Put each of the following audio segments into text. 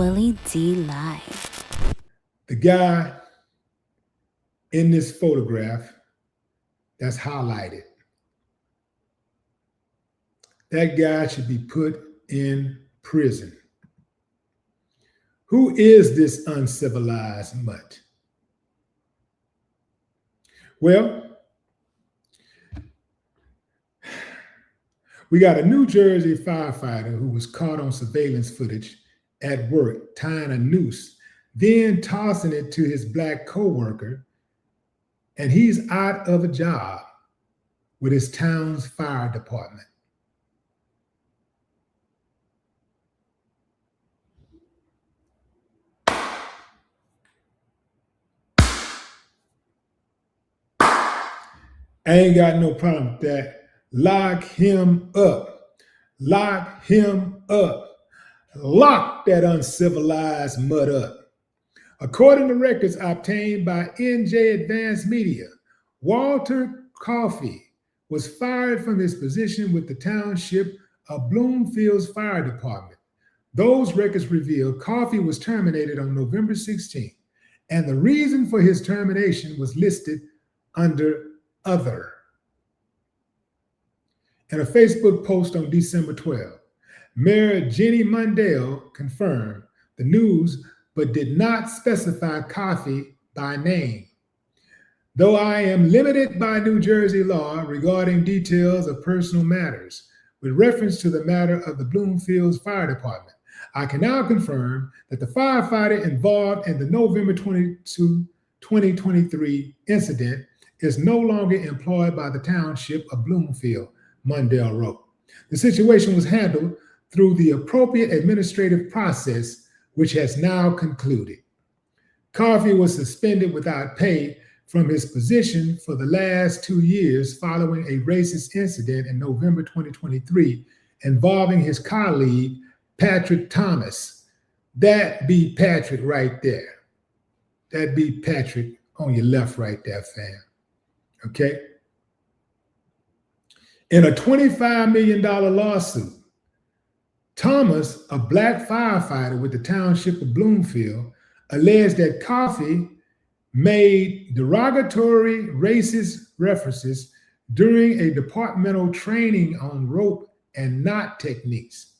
Willie D. Live. The guy in this photograph that's highlighted, that guy should be put in prison. Who is this uncivilized mutt? Well, we got a New Jersey firefighter who was caught on surveillance footage at work tying a noose, then tossing it to his black coworker, and he's out of a job with his town's fire department. I ain't got no problem with that. Lock him up. Lock him up. Lock that uncivilized mutt up. According to records obtained by NJ Advanced Media, Walter Coffey was fired from his position with the township of Bloomfield's fire department. Those records reveal Coffey was terminated on November 16th, and the reason for his termination was listed under other. In a Facebook post on December 12, Mayor Jenny Mundell confirmed the news but did not specify Coffey by name. Though I am limited by New Jersey law regarding details of personal matters with reference to the matter of the Bloomfield's Fire Department, I can now confirm that the firefighter involved in the November 22, 2023 incident is no longer employed by the township of Bloomfield, Mundell wrote. The situation was handled through the appropriate administrative process, which has now concluded. Coffey was suspended without pay from his position for the last 2 years following a racist incident in November 2023 involving his colleague, Patrick Thomas. That be Patrick right there. That be Patrick on your left right there, fam. Okay? In a $25 million lawsuit, Thomas, a black firefighter with the township of Bloomfield, alleged that Coffey made derogatory racist references during a departmental training on rope and knot techniques.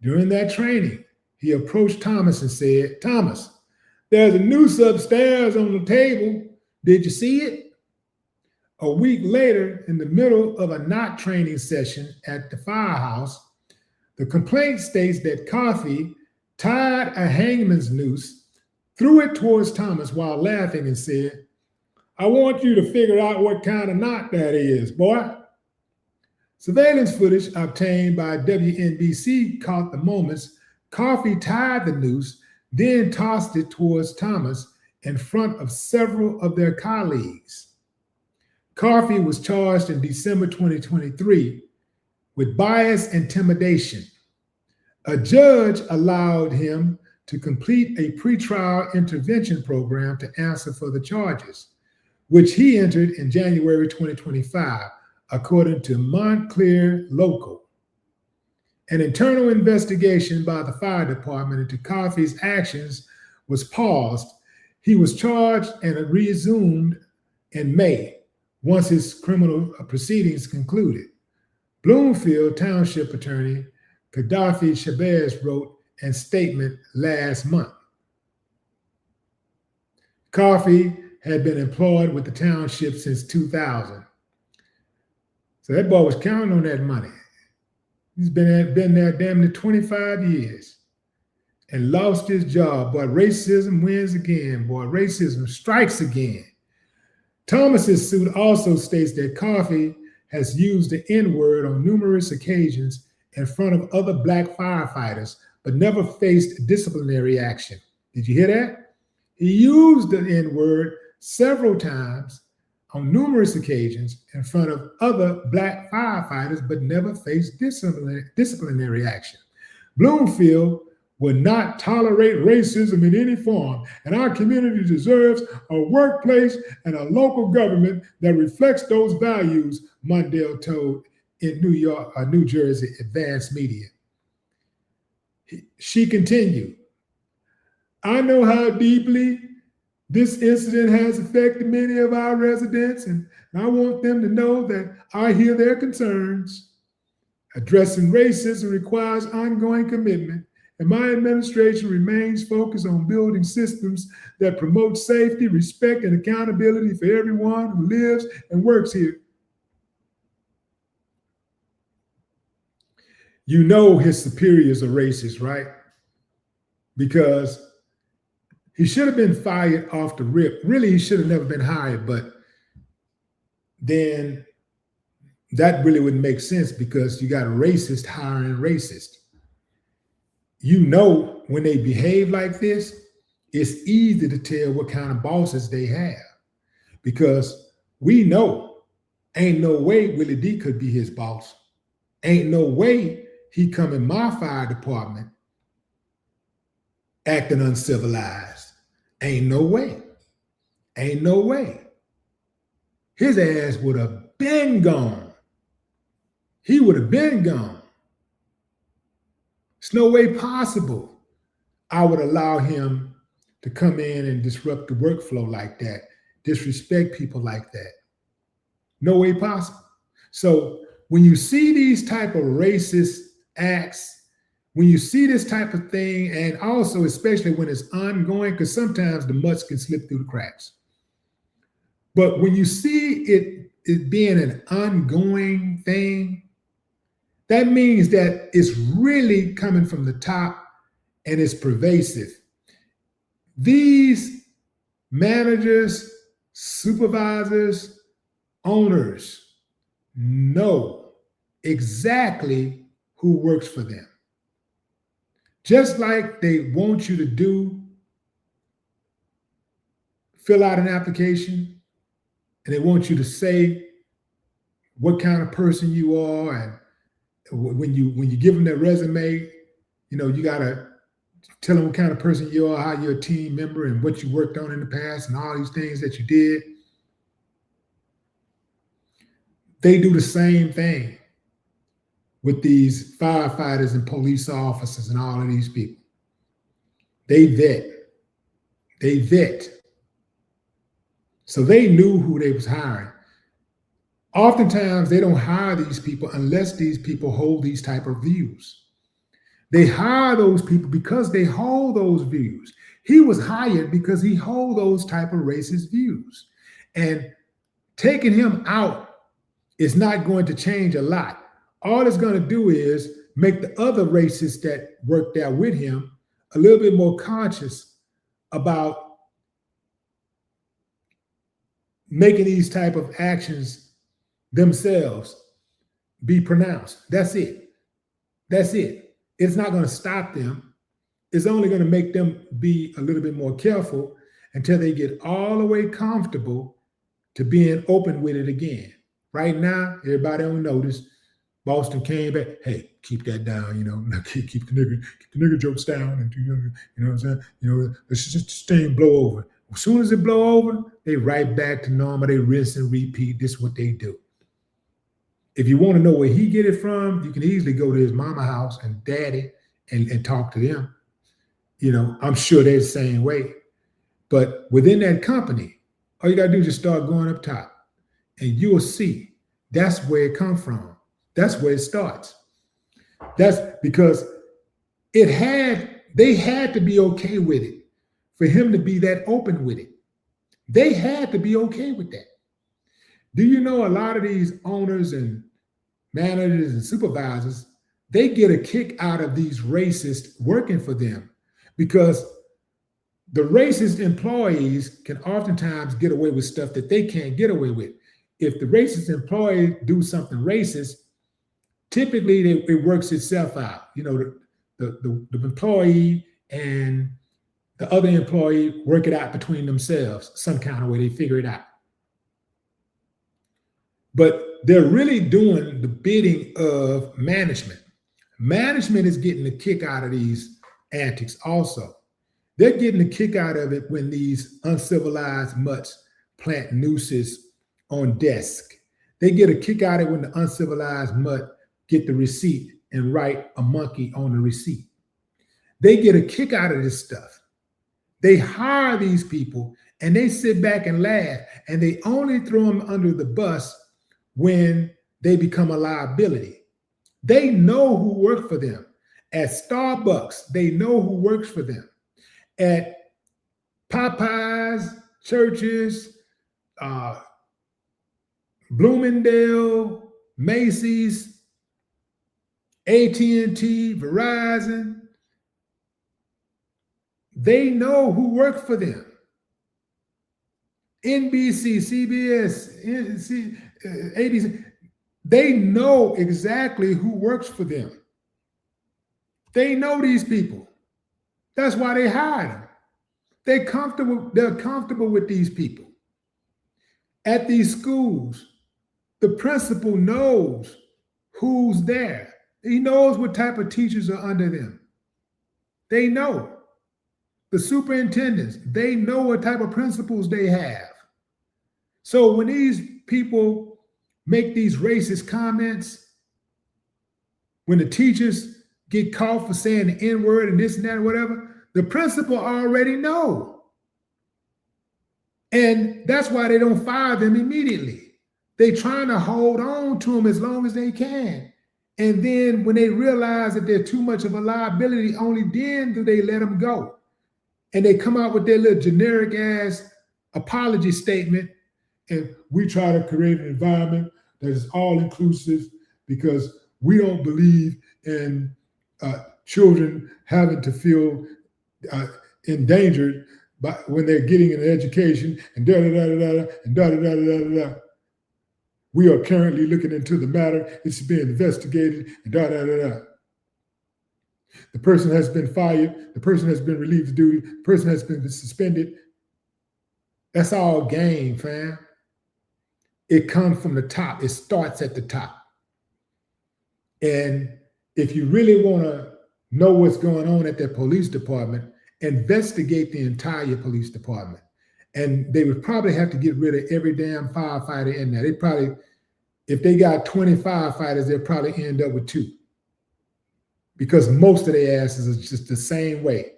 During that training, he approached Thomas and said, "Thomas, there's a noose upstairs on the table. Did you see it?" A week later, in the middle of a knot training session at the firehouse, the complaint states that Coffey tied a hangman's noose, threw it towards Thomas while laughing and said, "I want you to figure out what kind of knot that is, boy." Surveillance footage obtained by WNBC caught the moments Coffey tied the noose, then tossed it towards Thomas in front of several of their colleagues. Coffey was charged in December 2023 with bias intimidation. A judge allowed him to complete a pretrial intervention program to answer for the charges, which he entered in January 2025, according to Montclair Local. An internal investigation by the fire department into Coffey's actions was paused. He was charged and resumed in May, once his criminal proceedings concluded. Bloomfield Township Attorney Gaddafi Shabazz wrote in a statement last month. Coffey had been employed with the township since 2000. So that boy was counting on that money. He's been there damn near 25 years and lost his job. Boy, racism wins again. Boy, racism strikes again. Thomas's suit also states that Coffey has used the N-word on numerous occasions in front of other black firefighters, but never faced disciplinary action. Did you hear that? He used the N-word several times on numerous occasions in front of other black firefighters, but never faced disciplinary action. Bloomfield will not tolerate racism in any form, and our community deserves a workplace and a local government that reflects those values, Mundell told in New Jersey Advanced Media. She continued, I know how deeply this incident has affected many of our residents, and I want them to know that I hear their concerns. Addressing racism requires ongoing commitment, and my administration remains focused on building systems that promote safety, respect, and accountability for everyone who lives and works here. You know his superiors are racist, right? Because he should have been fired off the rip. Really, he should have never been hired, but then that really wouldn't make sense because you got a racist hiring a racist. You know, when they behave like this, it's easy to tell what kind of bosses they have because we know ain't no way Willie D could be his boss. Ain't no way he come in my fire department acting uncivilized. Ain't no way. Ain't no way. His ass would have been gone. He would have been gone. There's no way possible I would allow him to come in and disrupt the workflow like that, disrespect people like that. No way possible. So when you see these type of racist acts, when you see this type of thing, and also especially when it's ongoing, because sometimes the mutts can slip through the cracks. But when you see it being an ongoing thing, that means that it's really coming from the top and it's pervasive. These managers, supervisors, owners know exactly who works for them. Just like they want you to fill out an application and they want you to say what kind of person you are, and when you give them their resume, you know, you gotta tell them what kind of person you are, how you're a team member, and what you worked on in the past, and all these things that you did. They do the same thing with these firefighters and police officers and all of these people. They vet. So they knew who they was hiring. Oftentimes, they don't hire these people unless these people hold these type of views. They hire those people because they hold those views. He was hired because he hold those type of racist views. And taking him out is not going to change a lot. All it's going to do is make the other racists that worked there with him a little bit more conscious about making these type of actions themselves be pronounced. That's it. That's it. It's not going to stop them. It's only going to make them be a little bit more careful until they get all the way comfortable to being open with it again. Right now, everybody on notice. Boston came back. Hey, keep that down. You know, keep the nigger jokes down, and you know what I'm saying. You know, let's just stay and blow over. As soon as it blow over, they right back to normal. They rinse and repeat. This is what they do. If you want to know where he get it from, you can easily go to his mama house and daddy and talk to them. You know, I'm sure they're the same way. But within that company, all you got to do is just start going up top, and you'll see that's where it comes from. That's where it starts. That's because they had to be okay with it for him to be that open with it. They had to be okay with that. Do you know a lot of these owners and managers and supervisors, they get a kick out of these racists working for them because the racist employees can oftentimes get away with stuff that they can't get away with. If the racist employee do something racist, typically it works itself out. You know, the employee and the other employee work it out between themselves, some kind of way they figure it out. But they're really doing the bidding of management. Management is getting a kick out of these antics also. They're getting a kick out of it when these uncivilized mutts plant nooses on desk. They get a kick out of it when the uncivilized mutt get the receipt and write a monkey on the receipt. They get a kick out of this stuff. They hire these people and they sit back and laugh, and they only throw them under the bus when they become a liability. They know who works for them. At Starbucks, they know who works for them. At Popeyes, churches, Bloomingdale, Macy's, AT&T, Verizon, they know who works for them. NBC, CBS, ABC, they know exactly who works for them. They know these people. That's why they hire them. They're comfortable with these people. At these schools, the principal knows who's there. He knows what type of teachers are under them. They know. The superintendents, they know what type of principals they have. So when these people make these racist comments, when the teachers get caught for saying the N-word and this and that or whatever, the principal already know. And that's why they don't fire them immediately. They're trying to hold on to them as long as they can. And then when they realize that they're too much of a liability, only then do they let them go. And they come out with their little generic ass apology statement. And we try to create an environment that is all inclusive because we don't believe in children having to feel endangered when they're getting an education and da-da-da-da-da and da-da-da-da-da-da. We are currently looking into the matter. It's being investigated and da-da-da-da. The person has been fired. The person has been relieved of duty. The person has been suspended. That's all game, fam. It comes from the top. It starts at the top. And if you really want to know what's going on at that police department, investigate the entire police department. And they would probably have to get rid of every damn firefighter in there. They probably, if they got 20 firefighters, they'll probably end up with 2. Because most of their asses are just the same way.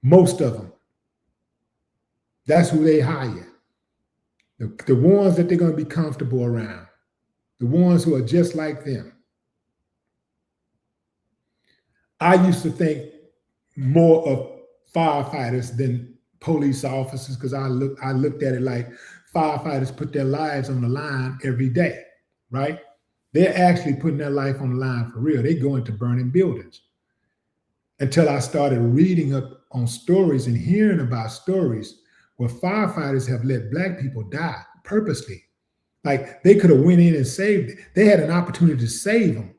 Most of them. That's who they hire. The ones that they're going to be comfortable around. The ones who are just like them. I used to think more of firefighters than police officers because I looked at it like firefighters put their lives on the line every day, right? They're actually putting their life on the line for real. They go into burning buildings. Until I started reading up on stories and hearing about stories where firefighters have let Black people die purposely. Like they could have went in and saved it. They had an opportunity to save them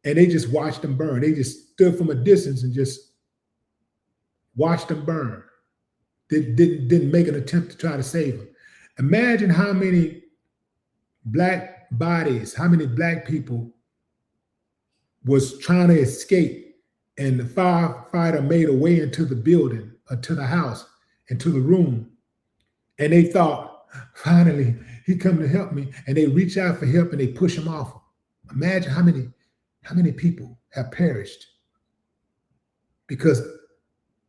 and they just watched them burn. They just stood from a distance and just watched them burn. They didn't make an attempt to try to save them. Imagine how many Black bodies, how many Black people was trying to escape and the firefighter made a way into the building, or to the house, into the room. And they thought, finally, he come to help me. And they reach out for help and they push him off. Imagine how many people have perished because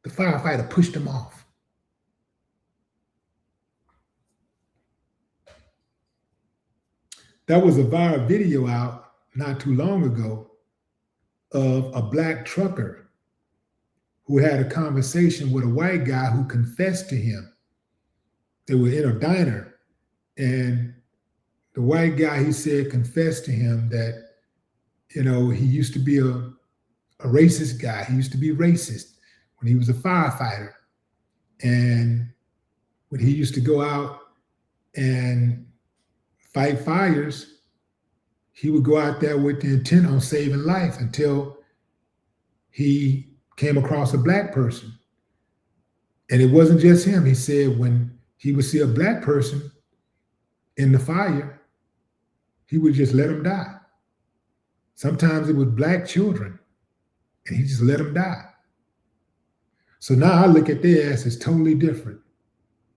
the firefighter pushed them off. There was a viral video out not too long ago of a Black trucker who had a conversation with a white guy who confessed to him. They were in a diner, and the white guy, he said, confessed to him that, you know, he used to be a racist guy. He used to be racist when he was a firefighter. And when he used to go out and fight fires, he would go out there with the intent on saving life until he came across a Black person. And it wasn't just him. He said when he would see a Black person in the fire, he would just let them die. Sometimes it was Black children, and he just let them die. So now I look at their ass as totally different.